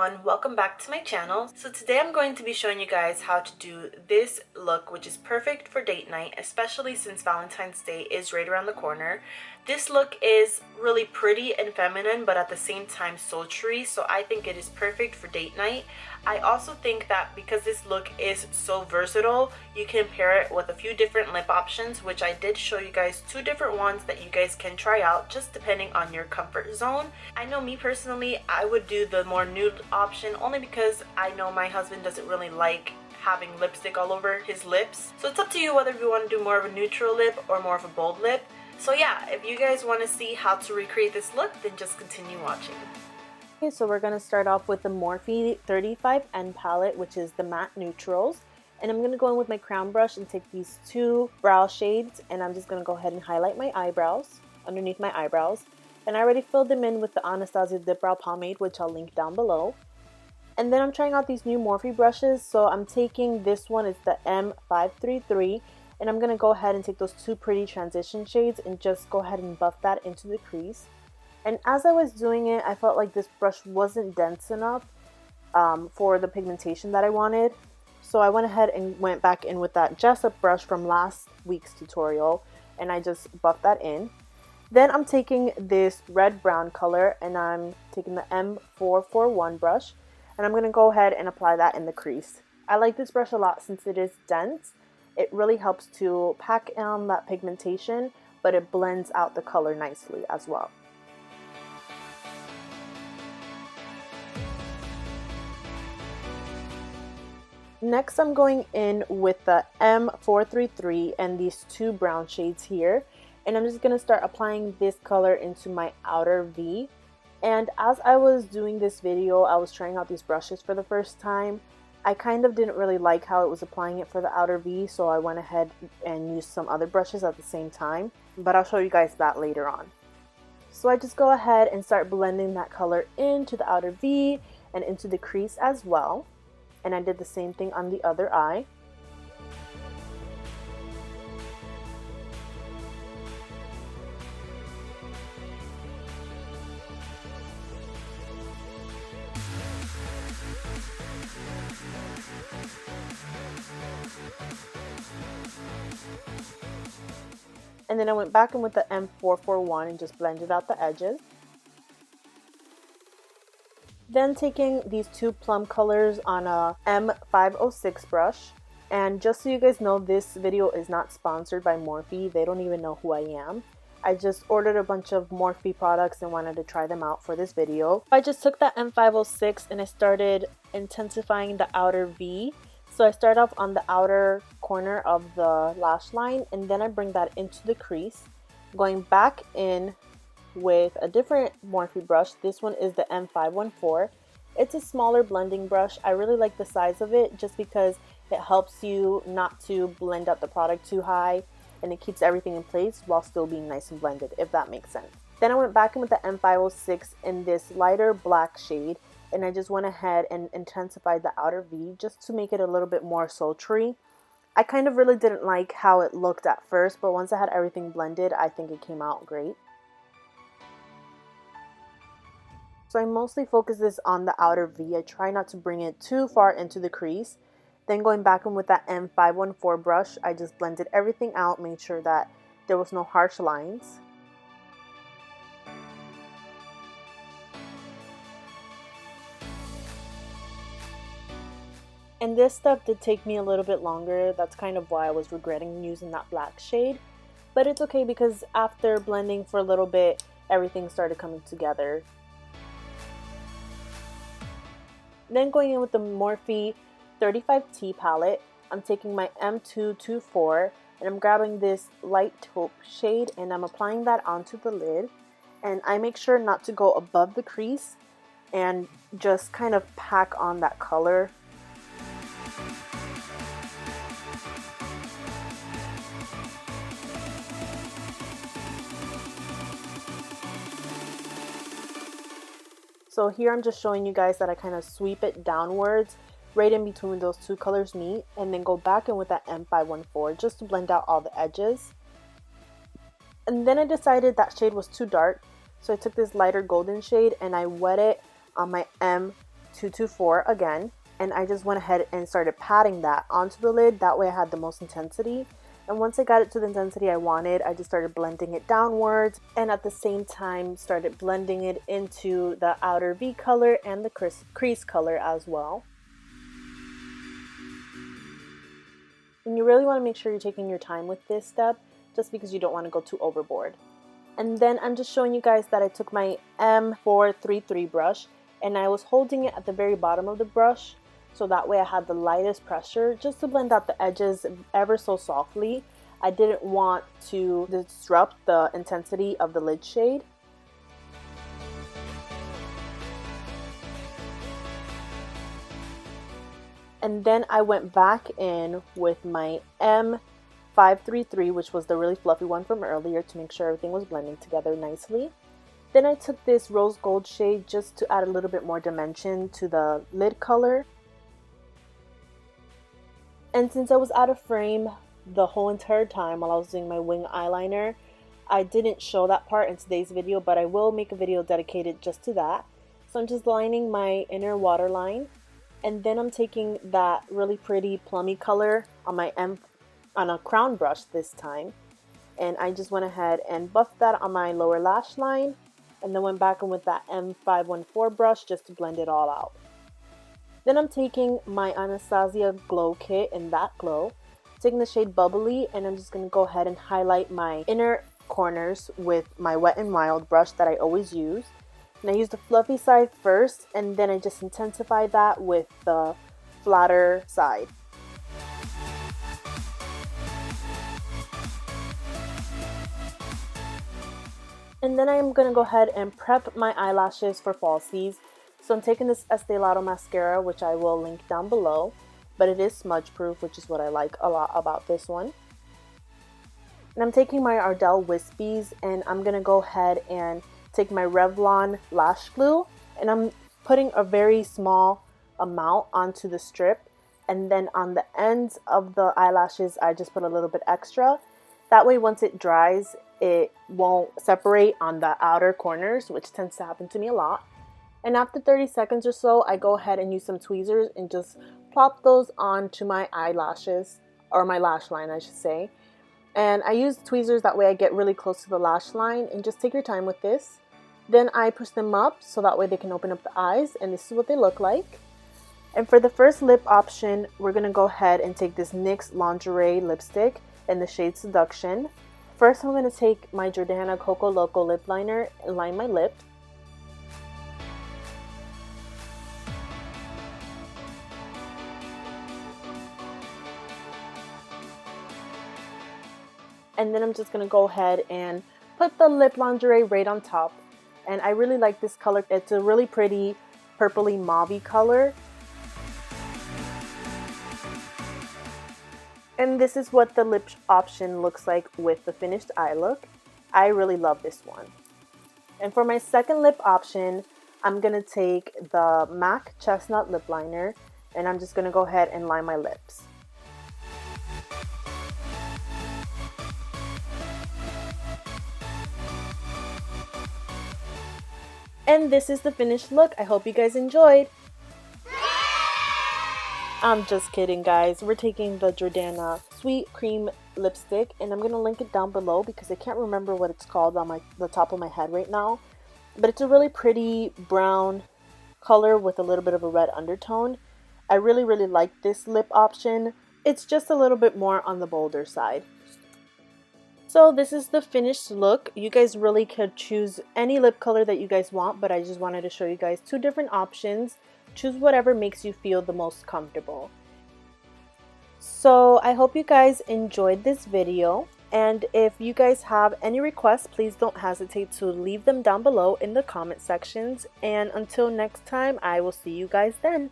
everyone, welcome back to my channel. So today I'm going to be showing you guys how to do this look, which is perfect for date night, especially since Valentine's Day is right around the corner. This look is really pretty and feminine, but at the same time sultry, so I think it is perfect for date night. I also think that because this look is so versatile, you can pair it with a few different lip options, which I did show you guys two different ones that you guys can try out just depending on your comfort zone. I know me personally, I would do the more nude option only because I know my husband doesn't really like having lipstick all over his lips. So it's up to you whether you want to do more of a neutral lip or more of a bold lip. So yeah, if you guys want to see how to recreate this look, then just continue watching. Okay, so we're going to start off with the Morphe 35N palette, which is the matte neutrals. And I'm going to go in with my crown brush and take these two brow shades, and I'm just going to go ahead and highlight my eyebrows, underneath my eyebrows. And I already filled them in with the Anastasia Dip Brow Pomade, which I'll link down below. And then I'm trying out these new Morphe brushes, so I'm taking this one, it's the M533, and I'm going to go ahead and take those two pretty transition shades and just go ahead and buff that into the crease. And as I was doing it, I felt like this brush wasn't dense enough for the pigmentation that I wanted. So I went ahead and went back in with that Jessup brush from last week's tutorial, and I just buffed that in. Then I'm taking this red-brown color, and I'm taking the M441 brush, and I'm going to go ahead and apply that in the crease. I like this brush a lot since it is dense. It really helps to pack on that pigmentation, but it blends out the color nicely as well. Next, I'm going in with the M433 and these two brown shades here, and I'm just going to start applying this color into my outer V. And as I was doing this video, I was trying out these brushes for the first time. I kind of didn't really like how it was applying it for the outer V, so I went ahead and used some other brushes at the same time, but I'll show you guys that later on. So I just go ahead and start blending that color into the outer V and into the crease as well. And I did the same thing on the other eye. And then I went back in with the M441 and just blended out the edges. Then taking these two plum colors on a M506 brush, and just so you guys know, this video is not sponsored by Morphe. They don't even know who I am. I just ordered a bunch of Morphe products and wanted to try them out for this video. I just took that M506 and I started intensifying the outer V. So I start off on the outer corner of the lash line, and then I bring that into the crease, going back in with a different Morphe brush. This one is the M514. It's a smaller blending brush. I really like the size of it just because it helps you not to blend out the product too high, and it keeps everything in place while still being nice and blended, if that makes sense. Then I went back in with the M506 in this lighter black shade, and I just went ahead and intensified the outer V just to make it a little bit more sultry. I kind of really didn't like how it looked at first, but once I had everything blended, I think it came out great. So I mostly focus this on the outer V. I try not to bring it too far into the crease. Then going back in with that M514 brush, I just blended everything out, made sure that there was no harsh lines. And this step did take me a little bit longer. That's kind of why I was regretting using that black shade. But it's okay because after blending for a little bit, everything started coming together. Then going in with the Morphe 35T palette, I'm taking my M224 and I'm grabbing this light taupe shade and I'm applying that onto the lid. And I make sure not to go above the crease and just kind of pack on that color. So here I'm just showing you guys that I kind of sweep it downwards right in between those two colors meet, and then go back in with that M514 just to blend out all the edges. And then I decided that shade was too dark, so I took this lighter golden shade and I wet it on my 224 again, and I just went ahead and started patting that onto the lid. That way I had the most intensity. And once I got it to the intensity I wanted, I just started blending it downwards, and at the same time started blending it into the outer V color and the crease color as well. And you really want to make sure you're taking your time with this step, just because you don't want to go too overboard. And then I'm just showing you guys that I took my M433 brush and I was holding it at the very bottom of the brush, so that way I had the lightest pressure just to blend out the edges ever so softly. I didn't want to disrupt the intensity of the lid shade. And then I went back in with my M533, which was the really fluffy one from earlier, to make sure everything was blending together nicely. Then I took this rose gold shade just to add a little bit more dimension to the lid color. And since I was out of frame the whole entire time while I was doing my wing eyeliner, I didn't show that part in today's video, but I will make a video dedicated just to that. So I'm just lining my inner waterline, and then I'm taking that really pretty plummy color on a crown brush this time, and I just went ahead and buffed that on my lower lash line, and then went back in with that M514 brush just to blend it all out. Then I'm taking my Anastasia Glow Kit in that glow, taking the shade Bubbly, and I'm just going to go ahead and highlight my inner corners with my Wet n Wild brush that I always use. And I use the fluffy side first, and then I just intensify that with the flatter side. And then I'm going to go ahead and prep my eyelashes for falsies. So I'm taking this Estee Lauder mascara, which I will link down below, but it is smudge proof, which is what I like a lot about this one. And I'm taking my Ardell Wispies, and I'm going to go ahead and take my Revlon lash glue, and I'm putting a very small amount onto the strip, and then on the ends of the eyelashes I just put a little bit extra. That way once it dries, it won't separate on the outer corners, which tends to happen to me a lot. And after 30 seconds or so, I go ahead and use some tweezers and just plop those onto my eyelashes, or my lash line I should say. And I use tweezers, that way I get really close to the lash line, and just take your time with this. Then I push them up so that way they can open up the eyes, and this is what they look like. And for the first lip option, we're going to go ahead and take this NYX Lingerie lipstick in the shade Seduction. First I'm going to take my Jordana Coco Loco lip liner and line my lip. And then I'm just going to go ahead and put the lip lingerie right on top. And I really like this color. It's a really pretty purpley mauve color. And this is what the lip option looks like with the finished eye look. I really love this one. And for my second lip option, I'm going to take the MAC Chestnut lip liner, and I'm just going to go ahead and line my lips. And this is the finished look. I hope you guys enjoyed. I'm just kidding, guys. We're taking the Jordana Sweet Cream lipstick, and I'm going to link it down below because I can't remember what it's called on the top of my head right now. But it's a really pretty brown color with a little bit of a red undertone. I really like this lip option. It's just a little bit more on the bolder side. So this is the finished look. You guys really could choose any lip color that you guys want, but I just wanted to show you guys two different options. Choose whatever makes you feel the most comfortable. So I hope you guys enjoyed this video, and if you guys have any requests, please don't hesitate to leave them down below in the comment sections. And until next time, I will see you guys then.